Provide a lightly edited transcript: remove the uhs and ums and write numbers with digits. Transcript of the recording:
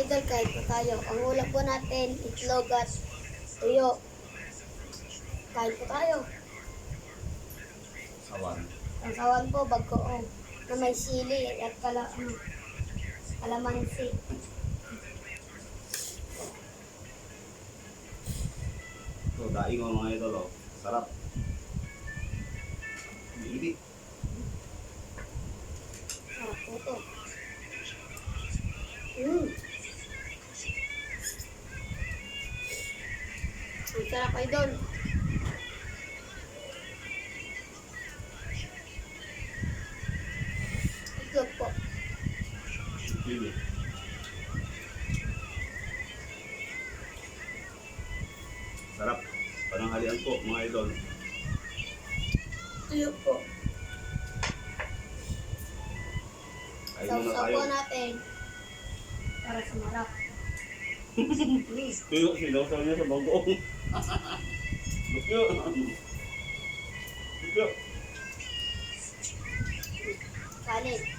idol, kahit po tayo. Ang ulam po natin, itlog at tuyo. Kahit po tayo. Sawan. Ang sawan po, bagoong na may sili at kalamansi. So, daing mo mga idol, oh. Sarap. Hindi. Sarap po ito. Ang sarap, idol. Itlog po. Hindi. Sarap. Pananghalian po mga idol. Tuyo po. Kain muna Sausaw tayo. po natin. Para sa marap. Tuyo, silaw-saw niya sa bagoong. Tuyo. Tuyo. Kanin.